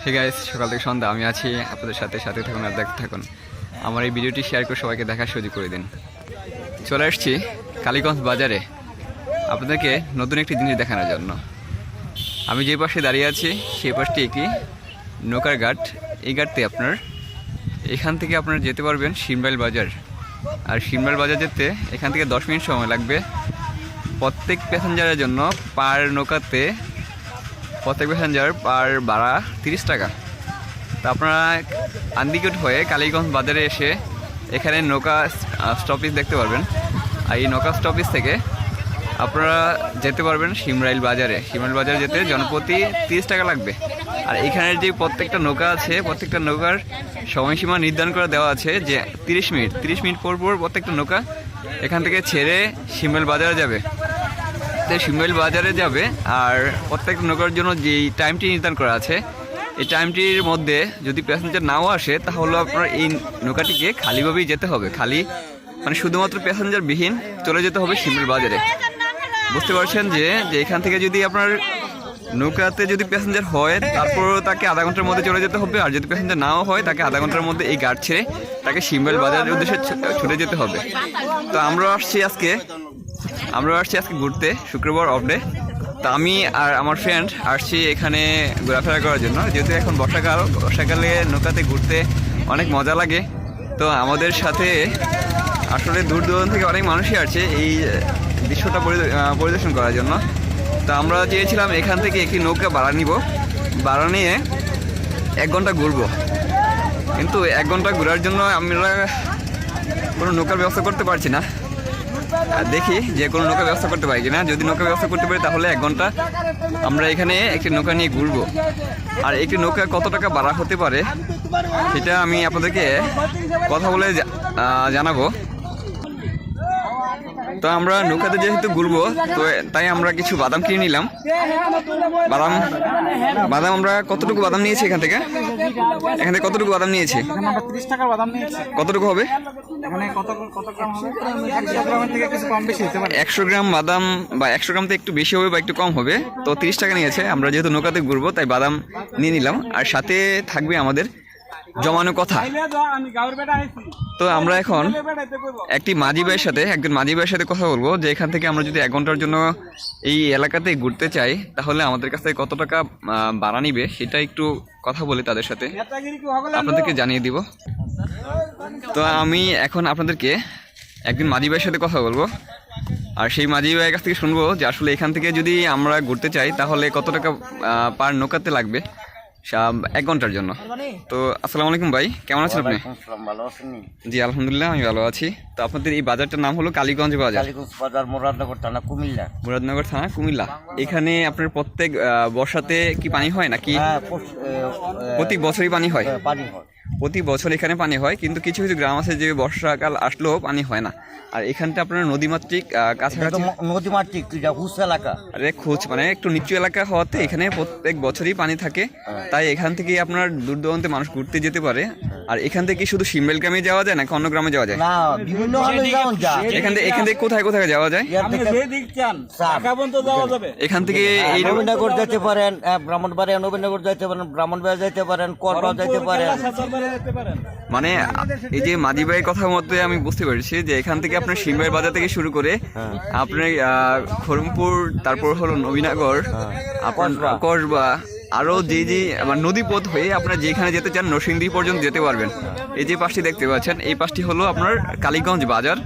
Hey guys, সকাল থেকে সন্ধ্যা আমি আছি আপনাদের সাথে থাকুন আর দেখতে থাকুন। আমার এই ভিডিওটি শেয়ার করে সবাইকে দেখার সুযোগ করে দিন। চলে আসছি কালীগঞ্জ বাজারে আপনাদেরকে নতুন একটি জিনিস দেখানোর জন্য। আমি যে পাশে দাঁড়িয়ে আছি সেই পাশটি একটি নৌকার ঘাট। এই ঘাটতে এখান থেকে আপনারা যেতে পারবেন শিমরাইল বাজার। আর শিমরাইল বাজার যেতে এখান থেকে 10 মিনিট সময় লাগবে। প্রত্যেক প্যাসেঞ্জারের জন্য পার নৌকাতে প্রত্যেক প্যাসেঞ্জার পার ভাড়া 30 টাকা। তো আপনারা আন্দিকট হয়ে কালীগঞ্জ বাজারে এসে এখানে নৌকা স্টপেজ দেখতে পারবেন। আর এই নৌকা স্টপেজ থেকে আপনারা যেতে পারবেন শিমরাইল বাজারে। শিমরাইল বাজারে যেতে জনপ্রতি 30 টাকা লাগবে। আর এখানের যে প্রত্যেকটা নৌকা আছে, প্রত্যেকটা নৌকার সময়সীমা নির্ধারণ করে দেওয়া আছে যে 30 মিনিট পর প্রত্যেকটা নৌকা এখান থেকে ছেড়ে শিমরাইল বাজারে যাবে। শিমরাইল বাজারে যাবে আর প্রত্যেকটা নৌকার জন্য যেই টাইমটি নির্ধারণ করা আছে, এই টাইমটির মধ্যে যদি প্যাসেঞ্জার নাও আসে তাহলে আপনার এই নৌকাটিকে খালিভাবেই যেতে হবে। খালি মানে শুধুমাত্র প্যাসেঞ্জার বিহীন চলে যেতে হবে শিমরাইল বাজারে। বুঝতে পারছেন যে এখান থেকে যদি আপনার নৌকাতে যদি প্যাসেঞ্জার হয় তারপর তাকে আধা ঘন্টার মধ্যে চলে যেতে হবে। আর যদি প্যাসেঞ্জার নাও হয় তাকে আধা ঘন্টার মধ্যে এই ঘাট ছেড়ে তাকে শিমরাইল বাজারের উদ্দেশ্যে ছুটে যেতে হবে। তো আমরা আসছি আজকে ঘুরতে, শুক্রবার অফ ডে। তো আমি আর আমার ফ্রেন্ড আসছি এখানে ঘোরাফেরা করার জন্য। যেহেতু এখন বর্ষাকালে নৌকাতে ঘুরতে অনেক মজা লাগে। তো আমাদের সাথে আসলে দূর দূরান্ত থেকে অনেক মানুষই আসছে এই দৃশ্যটা পরিদর্শন করার জন্য। তো আমরা চেয়েছিলাম এখান থেকে একটি নৌকা ভাড়া নিয়ে 1 ঘন্টা ঘুরবো। কিন্তু 1 ঘন্টা ঘোরার জন্য আমরা কোনো নৌকার ব্যবস্থা করতে পারছি না। দেখি যে কোনো নৌকা ব্যবস্থা করতে পারি কিনা। যদি নৌকা ব্যবস্থা করতে পারি তাহলে 1 ঘন্টা আমরা এখানে একটি নৌকা নিয়ে ঘুরবো। আর একটি নৌকা কত টাকা ভাড়া হতে পারে সেটা আমি আপনাদেরকে কথা বলে জানাবো। তো আমরা নৌকাতে যেহেতু ঘুরবো তো তাই আমরা কিছু বাদাম কিনে নিলাম। বাদাম আমরা কতটুকু বাদাম নিয়েছি এখান থেকে কতটুকু বাদাম নিয়েছি? 30 টাকার বাদাম নিয়েছি। কতটুকু হবে? এখানে কত গ্রাম হবে? 100 গ্রামের থেকে কিছু কম বেশি হতে পারে। 100 গ্রাম বাদাম বা 100 গ্রাম তো একটু বেশি হবে বা একটু কম হবে। তো 30 টাকা নিয়েছে। আমরা যেহেতু নৌকাতে ঘুরবো তাই বাদাম নিয়ে নিলাম। আর সাথে থাকবে আমাদের জমানো কথা। তো আমরা এখন একজন মাঝি ভাইয়ের সাথে কথা বলবো যে এখান থেকে আমরা যদি 1 ঘন্টার জন্য এই এলাকাতে ঘুরতে চাই তাহলে আমাদের কাছ থেকে কত টাকা ভাড়া নিবে সেটা একটু কথা বলে তাদের সাথে আপনাদেরকে জানিয়ে দিব। তো আমি এখন আপনাদেরকে একজন মাঝি ভাইয়ের সাথে কথা বলবো। আর সেই মাঝি ভাইয়ের কাছ থেকে শুনবো যে আসলে এখান থেকে যদি আমরা ঘুরতে চাই তাহলে কত টাকা পার নৌকাতে লাগবে 1 ঘন্টার জন্য। তো আসসালামু আলাইকুম ভাই, কেমন আছেন আপনি? জি আলহামদুলিল্লাহ, আমি ভালো আছি। তো আপনাদের এই বাজারটার নাম হলো কালীগঞ্জ বাজার, মুরাদনগর থানা, কুমিল্লা। এখানে আপনার প্রত্যেক বর্ষাতে কি পানি হয় নাকি প্রতি বছরই পানি হয়? প্রতি বছর এখানে পানি হয়, কিন্তু কিছু কিছু গ্রাম আছে যে বর্ষাকাল আসলেও পানি হয় না। আর এখানটা আপনার নদীমাতৃক কাছাকাছি এলাকা, খোঁজ মানে একটু নিচু এলাকা হওয়াতে এখানে প্রত্যেক বছরই পানি থাকে। তাই এখান থেকে আপনার দূর দূরান্তে মানুষ ঘুরতে যেতে পারে। আর এখান থেকে শুধু শিমরাইল গ্রামে যাওয়া যায় নাকি অন্য গ্রামে যাওয়া যায়? এখান থেকে কোথায় কোথায় যাওয়া যায়? এখান থেকে এই নবীনগর যেতে পারেন, ব্রাহ্মণবাড়িয়া নবীনগর যেতে পারেন, ব্রাহ্মণবাড়িয়া যেতে পারেন, করগাঁও যেতে পারেন। মানে এই যে মাঝি ভাইয়ের কথা মতে আমি বুঝতে পেরেছি যে এখান থেকে আপনার শিমরাইল বাজার থেকে শুরু করে আপনার খড়মপুর, তারপর হলো নবীনগর, আপনার কসবা, আরো যে নদী পথ হয়ে আপনারা যেখানে যেতে চান নরসিংদী পর্যন্ত যেতে পারবেন। এই যে পাশটি দেখতে পাচ্ছেন এই পাশটি হলো আপনার কালীগঞ্জ বাজার।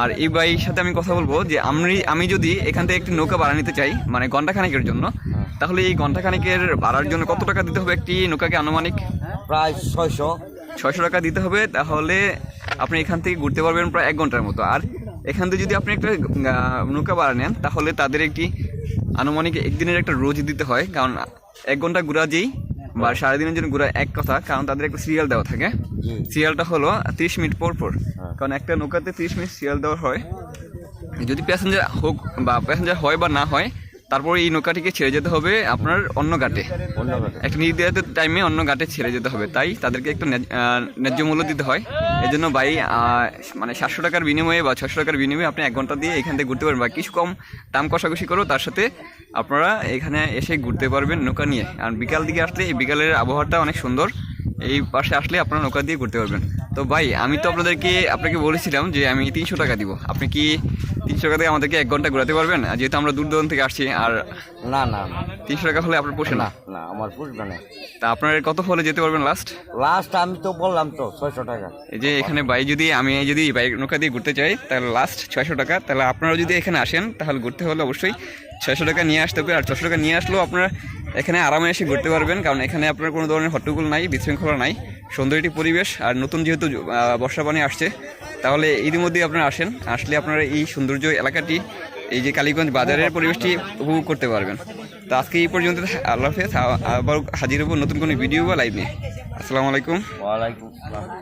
আর এই ভাইয়ের সাথে আমি কথা বলবো যে আমি যদি এখান থেকে একটি নৌকা ভাড়া নিতে চাই মানে ঘন্টাখানেকের জন্য, তাহলে এই ঘন্টাখানেকের ভাড়ার জন্য কত টাকা দিতে হবে একটি নৌকাকে? আনুমানিক প্রায় 600 টাকা দিতে হবে। তাহলে আপনি এখান থেকে ঘুরতে পারবেন প্রায় 1 ঘন্টার মতো। আর এখান থেকে যদি আপনি একটা নৌকা ভাড়া নেন তাহলে তাদের একটি আনুমানিক 1 দিনের একটা রোজ দিতে হয়। কারণ 1 ঘন্টা ঘোরা যেই বা সারা দিনের জন্য ঘোরা এক কথা, কারণ তাদের একটা সিরিয়াল দেওয়া থাকে। সিরিয়ালটা হলো 30 মিনিট পর। কারণ একটা নৌকাতে 30 মিনিট সিরিয়াল দেওয়া হয়। যদি প্যাসেঞ্জার হোক বা প্যাসেঞ্জার হয় বা না হয় তারপর এই নৌকাটিকে ছেড়ে যেতে হবে আপনার অন্য ঘাটে, অন্য কথা। একটা নির্ধারিত টাইমে অন্য ঘাটে ছেড়ে যেতে হবে, তাই তাদেরকে একটু ন্যায্য মূল্য দিতে হয়। এই জন্য ভাই মানে 700 টাকার বিনিময়ে বা 600 টাকার বিনিময়ে আপনি 1 ঘন্টা দিয়ে এখান থেকে ঘুরতে পারবেন, বা কিছু কম দাম কষাকষি করো তার সাথে আপনারা এখানে এসে ঘুরতে পারবেন নৌকা নিয়ে। আর বিকাল দিকে আসলে এই বিকালের আবহাওয়াটা অনেক সুন্দর, এই পাশে আসলে আপনারা নৌকা দিয়ে ঘুরতে পারবেন। তো ভাই আমি তো আপনাকে বলেছিলাম যে আমি 300 টাকা দিব, আপনি কি 300 টাকা দিয়ে আমাদেরকে 1 ঘন্টা ঘোরাতে পারবেন? আর যেহেতু আমরা দূর দূরান্ত থেকে আসছি, আর না না না 300 টাকা হলে আপনার পোষে না। না, আমার পুষবে না। তা আপনার কত হলে যেতে পারবেন লাস্ট? লাস্ট আমি তো বললাম তো 600 টাকা। এই যে এখানে আমি যদি বাইক নৌকা দিয়ে ঘুরতে চাই তাহলে লাস্ট 600 টাকা। তাহলে আপনারা যদি এখানে আসেন তাহলে ঘুরতে হলে অবশ্যই 600 টাকা নিয়ে আসতে হবে। আর 600 টাকা নিয়ে আসলেও আপনারা এখানে আরামে এসে ঘুরতে পারবেন, কারণ এখানে আপনার কোনো ধরনের হট্টগোল নাই, বিশৃঙ্খলা নাই, সুন্দর একটি পরিবেশ। আর নতুন যেহেতু বর্ষা পানি আসছে, তাহলে ইতিমধ্যেই আপনারা আসলে আপনারা এই সৌন্দর্য এলাকাটি, এই যে কালীগঞ্জ বাজারের পরিবেশটি উপভোগ করতে পারবেন। তো আজকে এই পর্যন্ত, আল্লাহ হাফেজ। আবার হাজির হবো নতুন কোনো ভিডিও বা লাইভ নিয়ে। আসসালামু আলাইকুম। ওয়ালাইকুম আসসালাম।